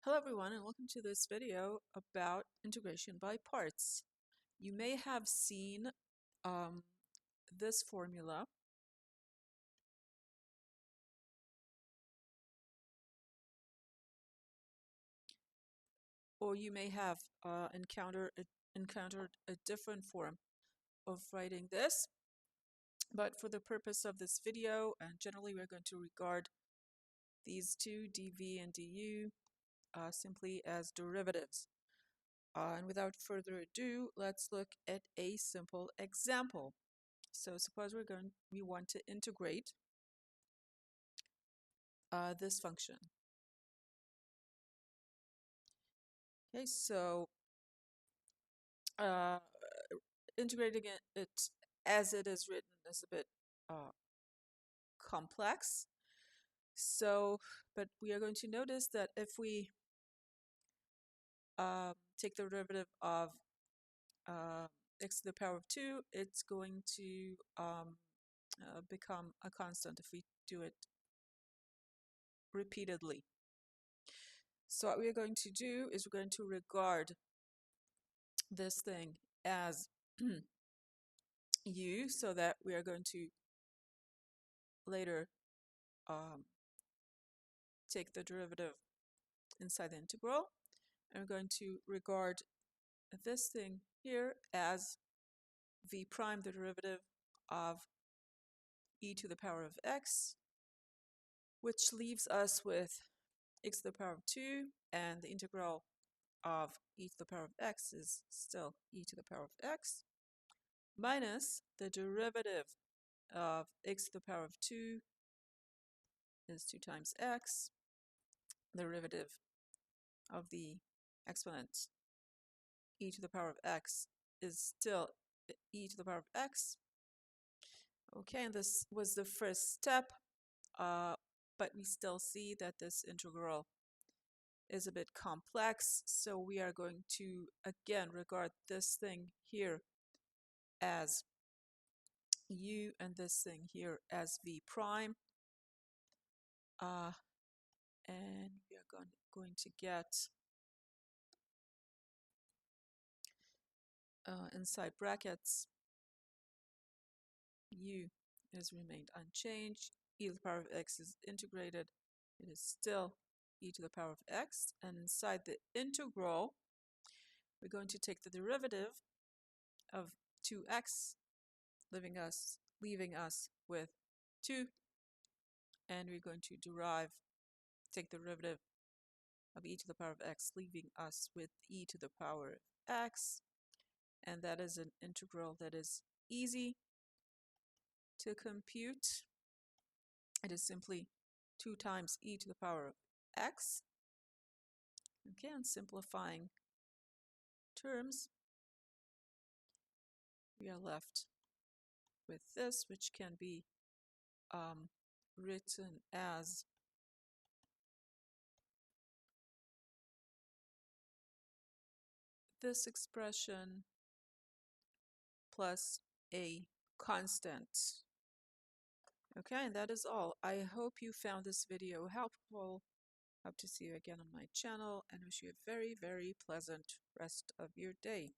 Hello everyone, and welcome to this video about integration by parts. You may have seen this formula or you may have encountered a different form of writing this, but for the purpose of this video, and generally we're going to regard these two, dv and du, simply as derivatives. And without further ado, let's look at a simple example. So suppose we want to integrate this function. Okay, so integrating it as it is written is a bit complex. So, but we are going to notice that if we take the derivative of x to the power of 2, it's going to become a constant if we do it repeatedly. So what we're going to do is we're going to regard this thing as u, so that we are going to later take the derivative inside the integral, and we're going to regard this thing here as v prime, the derivative of e to the power of x, which leaves us with x to the power of 2, and the integral of e to the power of x is still e to the power of x, minus the derivative of x to the power of 2 is 2 times x, the derivative of the exponent e to the power of x is still e to the power of x. Okay, and this was the first step, but we still see that this integral is a bit complex, so we are going to again regard this thing here as u and this thing here as v prime, and we are going to get inside brackets u has remained unchanged, e to the power of x is integrated, it is still e to the power of x, and inside the integral we're going to take the derivative of 2x, leaving us with 2, and we're going to take the derivative of e to the power of x, leaving us with e to the power of x, and that is an integral that is easy to compute. It is simply 2 times e to the power of x. Okay, and simplifying terms, we are left with this, which can be written as this expression plus a constant. Okay, and that is all. I hope you found this video helpful. Hope to see you again on my channel, and wish you a very, very pleasant rest of your day.